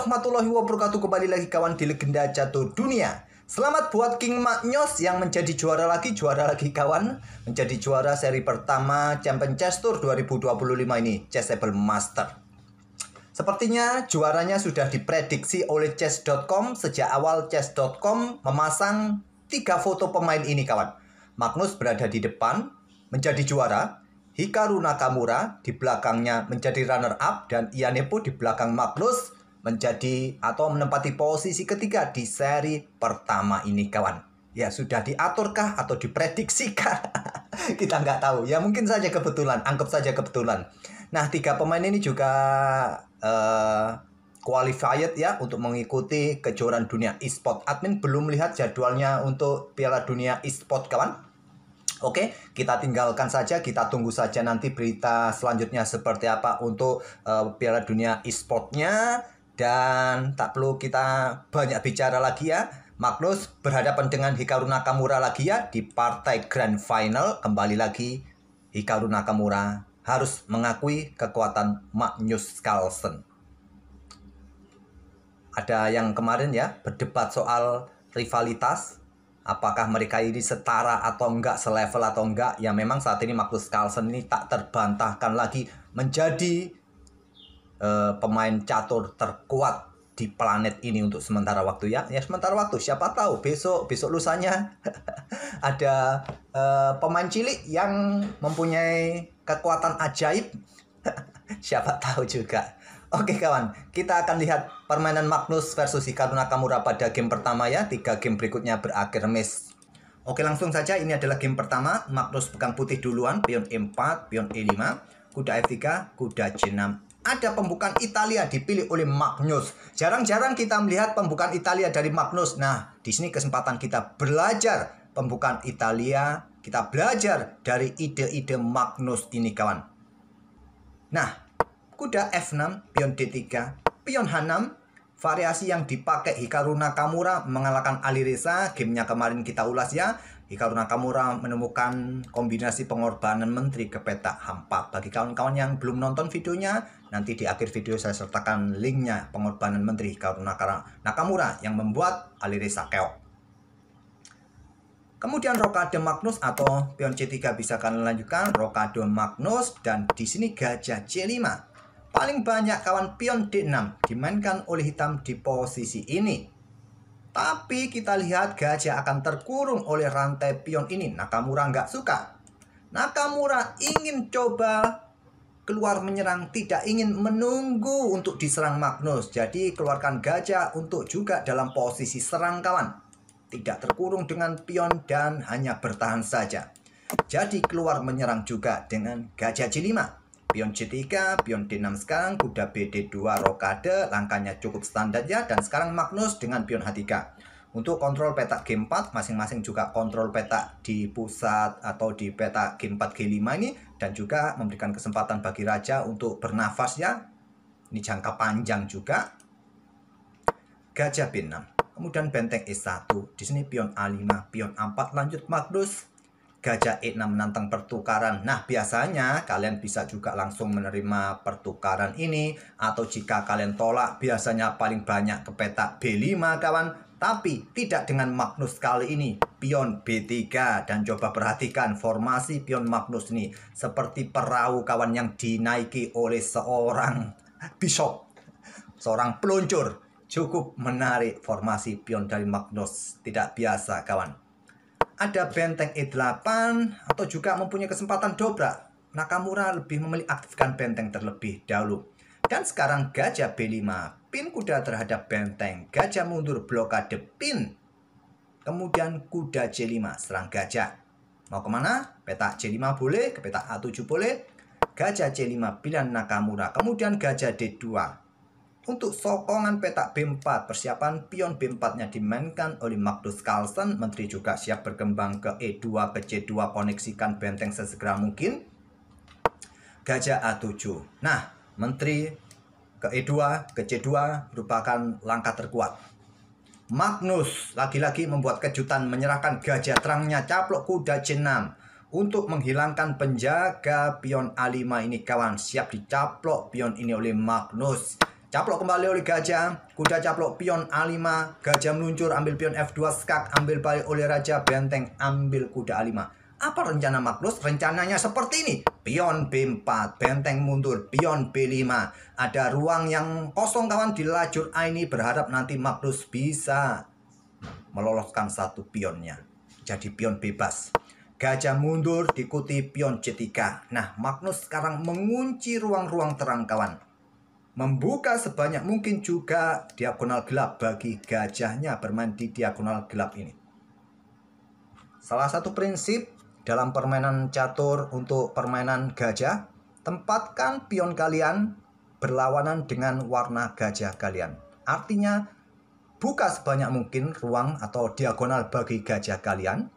warahmatullahi wabarakatuh. Kembali lagi kawan di Legenda Catur Dunia. Selamat buat King Magnus yang menjadi juara lagi kawan. Menjadi juara seri pertama Champion Chess Tour 2025 ini, Chessable Master. Sepertinya juaranya sudah diprediksi oleh chess.com. Sejak awal chess.com memasang 3 foto pemain ini kawan. Magnus berada di depan menjadi juara, Hikaru Nakamura di belakangnya menjadi runner up, dan Iannepo di belakang Magnus menjadi atau menempati posisi ketiga di seri pertama ini kawan. Ya, sudah diaturkah atau diprediksikan? Kita nggak tahu. Ya mungkin saja kebetulan, anggap saja kebetulan. Nah, 3 pemain ini juga qualified ya untuk mengikuti kejuaraan dunia e-sport. Admin belum lihat jadwalnya untuk Piala Dunia e-sport kawan. Oke, kita tinggalkan saja, kita tunggu saja nanti berita selanjutnya seperti apa untuk Piala Dunia e-sportnya. Dan tak perlu kita banyak bicara lagi ya. Magnus berhadapan dengan Hikaru Nakamura lagi ya di partai Grand Final. Kembali lagi Hikaru Nakamura harus mengakui kekuatan Magnus Carlsen. Ada yang kemarin ya berdebat soal rivalitas. Apakah mereka ini setara atau enggak, selevel atau enggak. Ya memang saat ini Magnus Carlsen ini tak terbantahkan lagi menjadi pemain catur terkuat di planet ini untuk sementara waktu ya. Ya sementara waktu, siapa tahu besok lusanya ada pemain cilik yang mempunyai kekuatan ajaib. Siapa tahu juga. Oke kawan, kita akan lihat permainan Magnus versus Hikaru Nakamura pada game pertama ya. 3 game berikutnya berakhir miss. Oke, langsung saja, ini adalah game pertama. Magnus pegang putih duluan, pion E4, pion E5, kuda F3, kuda C6. Ada pembukaan Italia dipilih oleh Magnus. Jarang-jarang kita melihat pembukaan Italia dari Magnus. Nah, di sini kesempatan kita belajar pembukaan Italia. Kita belajar dari ide-ide Magnus ini kawan. Nah, kuda F6, pion D3, pion H6. Variasi yang dipakai Hikaru Nakamura mengalahkan Alireza. Gamenya kemarin kita ulas ya. Hikaru Nakamura menemukan kombinasi pengorbanan menteri ke petak H4. Bagi kawan-kawan yang belum nonton videonya, nanti di akhir video saya sertakan linknya pengorbanan menteri Hikaru Nakamura yang membuat Alireza keok. Kemudian rokade Magnus atau pion C3 bisa kalian lanjutkan. Rokade Magnus, dan di sini gajah C5. Paling banyak kawan pion D6 dimainkan oleh hitam di posisi ini. Tapi kita lihat gajah akan terkurung oleh rantai pion ini. Nakamura nggak suka. Nakamura ingin coba keluar menyerang, tidak ingin menunggu untuk diserang Magnus. Jadi keluarkan gajah untuk juga dalam posisi serang kawan. Tidak terkurung dengan pion dan hanya bertahan saja. Jadi keluar menyerang juga dengan gajah C5. Pion C3, pion D6 sekarang, kuda BD2 rokade, langkahnya cukup standar ya. Dan sekarang Magnus dengan pion H3. Untuk kontrol petak G4, masing-masing juga kontrol petak di pusat atau di petak G4, G5 ini. Dan juga memberikan kesempatan bagi raja untuk bernafas ya. Ini jangka panjang juga. Gajah B6. Kemudian benteng E1. Di sini pion A5, pion A4, lanjut Magnus. Gajah E6 menantang pertukaran. Nah, biasanya kalian bisa juga langsung menerima pertukaran ini. Atau jika kalian tolak, biasanya paling banyak ke petak B5 kawan. Tapi tidak dengan Magnus kali ini. Pion B3. Dan coba perhatikan formasi pion Magnus ini. Seperti perahu kawan yang dinaiki oleh seorang bishop. Seorang peluncur. Cukup menarik formasi pion dari Magnus. Tidak biasa kawan. Ada benteng E8 atau juga mempunyai kesempatan dobrak. Nakamura lebih memilih aktifkan benteng terlebih dahulu. Dan sekarang gajah B5. Pin kuda terhadap benteng. Gajah mundur blokade pin. Kemudian kuda C5 serang gajah. Mau kemana? Petak C5 boleh, ke petak A7 boleh. Gajah C5 pilihan Nakamura. Kemudian gajah D2. Untuk sokongan petak B4, persiapan pion B4-nya dimainkan oleh Magnus Carlsen. Menteri juga siap berkembang ke E2, ke C2, koneksikan benteng sesegera mungkin. Gajah A7. Nah, menteri ke E2, ke C2 merupakan langkah terkuat. Magnus lagi-lagi membuat kejutan, menyerahkan gajah terangnya, caplok kuda C6. Untuk menghilangkan penjaga pion A5 ini kawan, siap dicaplok pion ini oleh Magnus. Caplok kembali oleh gajah, kuda caplok pion A5, gajah meluncur, ambil pion F2 skak, ambil balik oleh raja, benteng, ambil kuda A5. Apa rencana Magnus? Rencananya seperti ini. Pion B4, benteng mundur, pion B5. Ada ruang yang kosong kawan di lajur A ini, berharap nanti Magnus bisa meloloskan satu pionnya. Jadi pion bebas. Gajah mundur diikuti pion C3. Nah, Magnus sekarang mengunci ruang-ruang terang kawan. Membuka sebanyak mungkin juga diagonal gelap bagi gajahnya bermain di diagonal gelap ini. Salah satu prinsip dalam permainan catur untuk permainan gajah, tempatkan pion kalian berlawanan dengan warna gajah kalian. Artinya, buka sebanyak mungkin ruang atau diagonal bagi gajah kalian.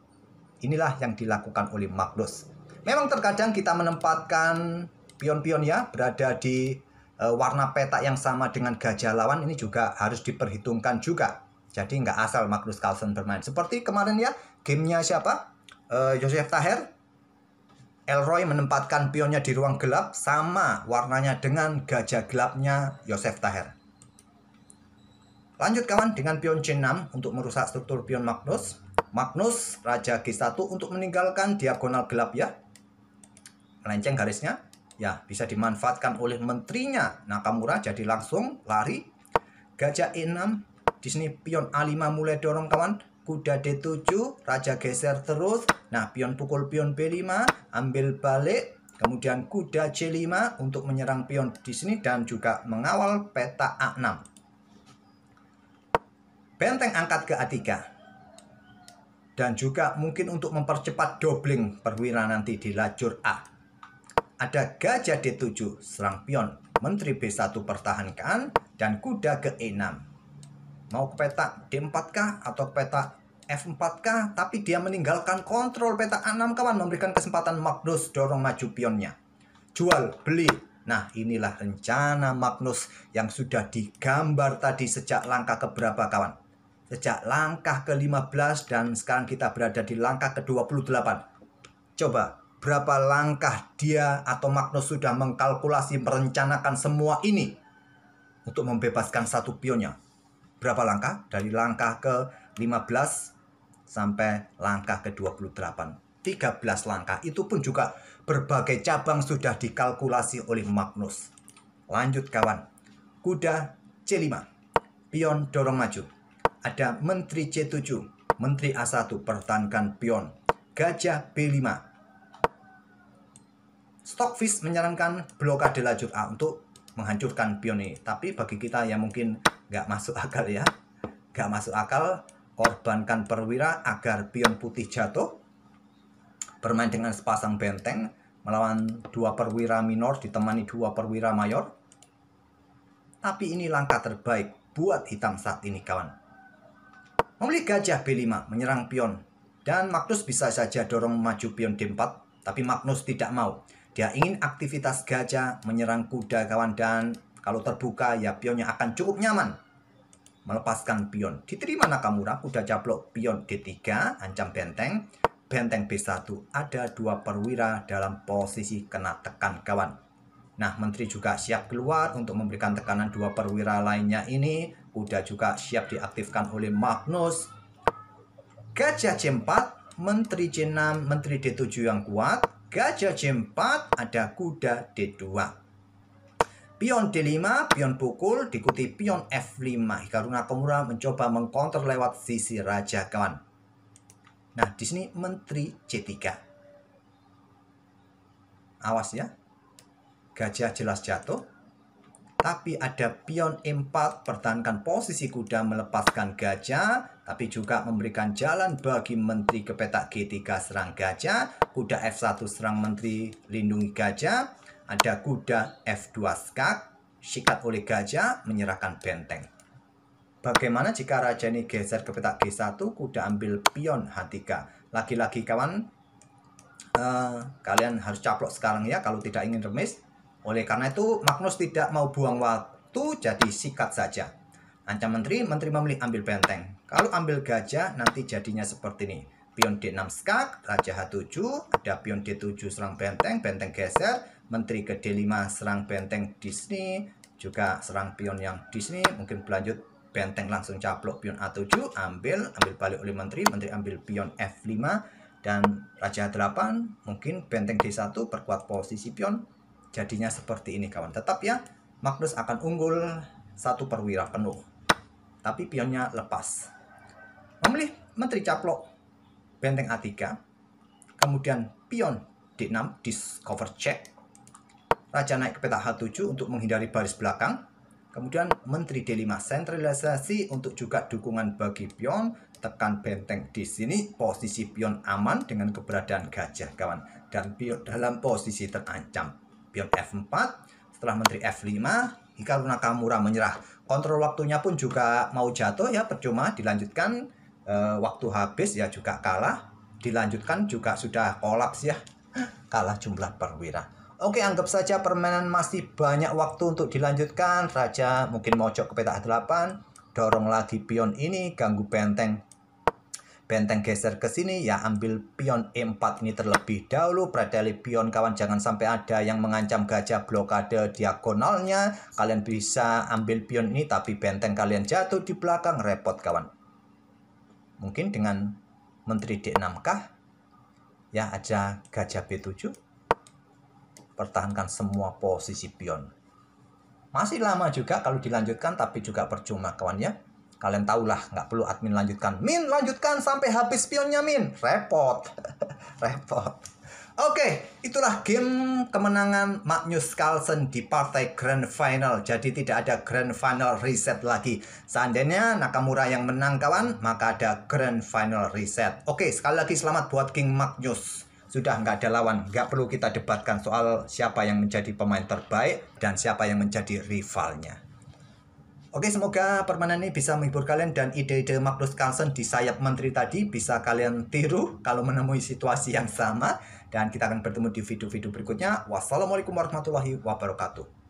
Inilah yang dilakukan oleh Magnus. Memang terkadang kita menempatkan pion-pion ya berada di warna peta yang sama dengan gajah lawan, ini juga harus diperhitungkan juga. Jadi nggak asal Magnus Carlsen bermain. Seperti kemarin ya, gamenya siapa? Joseph Taher. Elroy menempatkan pionnya di ruang gelap, sama warnanya dengan gajah gelapnya Joseph Taher. Lanjut kawan dengan pion C6 untuk merusak struktur pion Magnus. Magnus Raja G1 untuk meninggalkan diagonal gelap ya. Melenceng garisnya. Ya, bisa dimanfaatkan oleh menterinya Nakamura, jadi langsung lari. Gajah E6, di sini pion A5 mulai dorong kawan. Kuda D7, raja geser terus. Nah, pion pukul pion B5, ambil balik. Kemudian kuda C5 untuk menyerang pion di sini dan juga mengawal peta A6. Benteng angkat ke A3. Dan juga mungkin untuk mempercepat doubling perwira nanti di lajur A. Ada gajah D7, serang pion, menteri B1 pertahankan, dan kuda ke E6. Mau ke peta D4K atau peta F4K, tapi dia meninggalkan kontrol peta A6 kawan, memberikan kesempatan Magnus dorong maju pionnya. Jual, beli. Nah, inilah rencana Magnus yang sudah digambar tadi sejak langkah keberapa kawan? Sejak langkah ke-15 dan sekarang kita berada di langkah ke-28. Coba, berapa langkah dia atau Magnus sudah mengkalkulasi, merencanakan semua ini untuk membebaskan satu pionnya? Berapa langkah? Dari langkah ke-15 sampai langkah ke-28. 13 langkah. Itu pun juga berbagai cabang sudah dikalkulasi oleh Magnus. Lanjut kawan. Kuda C5. Pion dorong maju. Ada menteri C7. Menteri A1 pertahankan pion. Gajah B5. Stockfish menyarankan blokade lajur A untuk menghancurkan pion ini. Tapi bagi kita yang mungkin nggak masuk akal ya. Nggak masuk akal, korbankan perwira agar pion putih jatuh. Bermain dengan sepasang benteng, melawan dua perwira minor ditemani dua perwira mayor. Tapi ini langkah terbaik buat hitam saat ini kawan. Memilih gajah B5, menyerang pion. Dan Magnus bisa saja dorong maju pion D4. Tapi Magnus tidak mau. Dia ingin aktivitas gajah menyerang kuda kawan, dan kalau terbuka ya pionnya akan cukup nyaman. Melepaskan pion. Diterima Nakamura, kuda caplok pion D3, ancam benteng. Benteng B1, ada dua perwira dalam posisi kena tekan kawan. Nah, menteri juga siap keluar untuk memberikan tekanan dua perwira lainnya ini. Kuda juga siap diaktifkan oleh Magnus. Gajah C4, menteri C6, menteri D7 yang kuat. Gajah C4, ada kuda D2. Pion D5, pion pukul, diikuti pion F5. Hikaru Nakamura mencoba mengcounter lewat sisi raja kawan. Nah, di sini menteri C3. Awas ya. Gajah jelas jatuh. Tapi ada pion E4, pertahankan posisi kuda, melepaskan gajah. Tapi juga memberikan jalan bagi menteri ke peta G3 serang gajah. Kuda F1 serang menteri, lindungi gajah. Ada kuda F2 skak, sikat oleh gajah, menyerahkan benteng. Bagaimana jika raja ini geser ke peta G1, kuda ambil pion H3. Lagi-lagi kawan, kalian harus caplok sekarang ya kalau tidak ingin remis. Oleh karena itu Magnus tidak mau buang waktu, jadi sikat saja. Ancam menteri, menteri memilih ambil benteng. Kalau ambil gajah nanti jadinya seperti ini. Pion D6 skak, raja H7, ada pion D7 serang benteng, benteng geser, menteri ke D5 serang benteng di sini, juga serang pion yang di sini, mungkin berlanjut benteng langsung caplok pion A7, ambil balik oleh menteri ambil pion F5 dan raja H8, mungkin benteng D1 perkuat posisi pion. Jadinya seperti ini kawan. Tetap ya, Magnus akan unggul 1 perwira penuh, tapi pionnya lepas. Memilih menteri caplok benteng A3, kemudian pion D6 discover check, raja naik ke peta H7 untuk menghindari baris belakang, kemudian menteri D5 sentralisasi untuk juga dukungan bagi pion, tekan benteng di sini, posisi pion aman dengan keberadaan gajah kawan, dan pion dalam posisi terancam. Pion F4, setelah menteri F5, Hikaru Nakamura menyerah. Kontrol waktunya pun juga mau jatuh ya, percuma dilanjutkan, waktu habis ya juga kalah, dilanjutkan juga sudah kolaps ya, kalah jumlah perwira. Oke, anggap saja permainan masih banyak waktu untuk dilanjutkan. Raja mungkin mojok ke peta H8, dorong lagi pion ini, ganggu benteng geser ke sini ya, ambil pion E4 ini terlebih dahulu, predeli pion kawan, jangan sampai ada yang mengancam gajah blokade diagonalnya. Kalian bisa ambil pion ini tapi benteng kalian jatuh di belakang, repot kawan. Mungkin dengan menteri D6 kah ya, aja gajah B7, pertahankan semua posisi pion. Masih lama juga kalau dilanjutkan, tapi juga percuma kawan ya. Kalian tahulah, nggak perlu admin lanjutkan. Min, lanjutkan sampai habis pionnya, Min. Repot. Repot. Oke, itulah game kemenangan Magnus Carlsen di partai Grand Final. Jadi tidak ada Grand Final reset lagi. Seandainya Nakamura yang menang kawan, maka ada Grand Final reset. Oke, sekali lagi selamat buat King Magnus. Sudah nggak ada lawan, nggak perlu kita debatkan soal siapa yang menjadi pemain terbaik dan siapa yang menjadi rivalnya. Oke, semoga permainan ini bisa menghibur kalian dan ide-ide Magnus Carlsen di sayap menteri tadi bisa kalian tiru kalau menemui situasi yang sama. Dan kita akan bertemu di video-video berikutnya. Wassalamualaikum warahmatullahi wabarakatuh.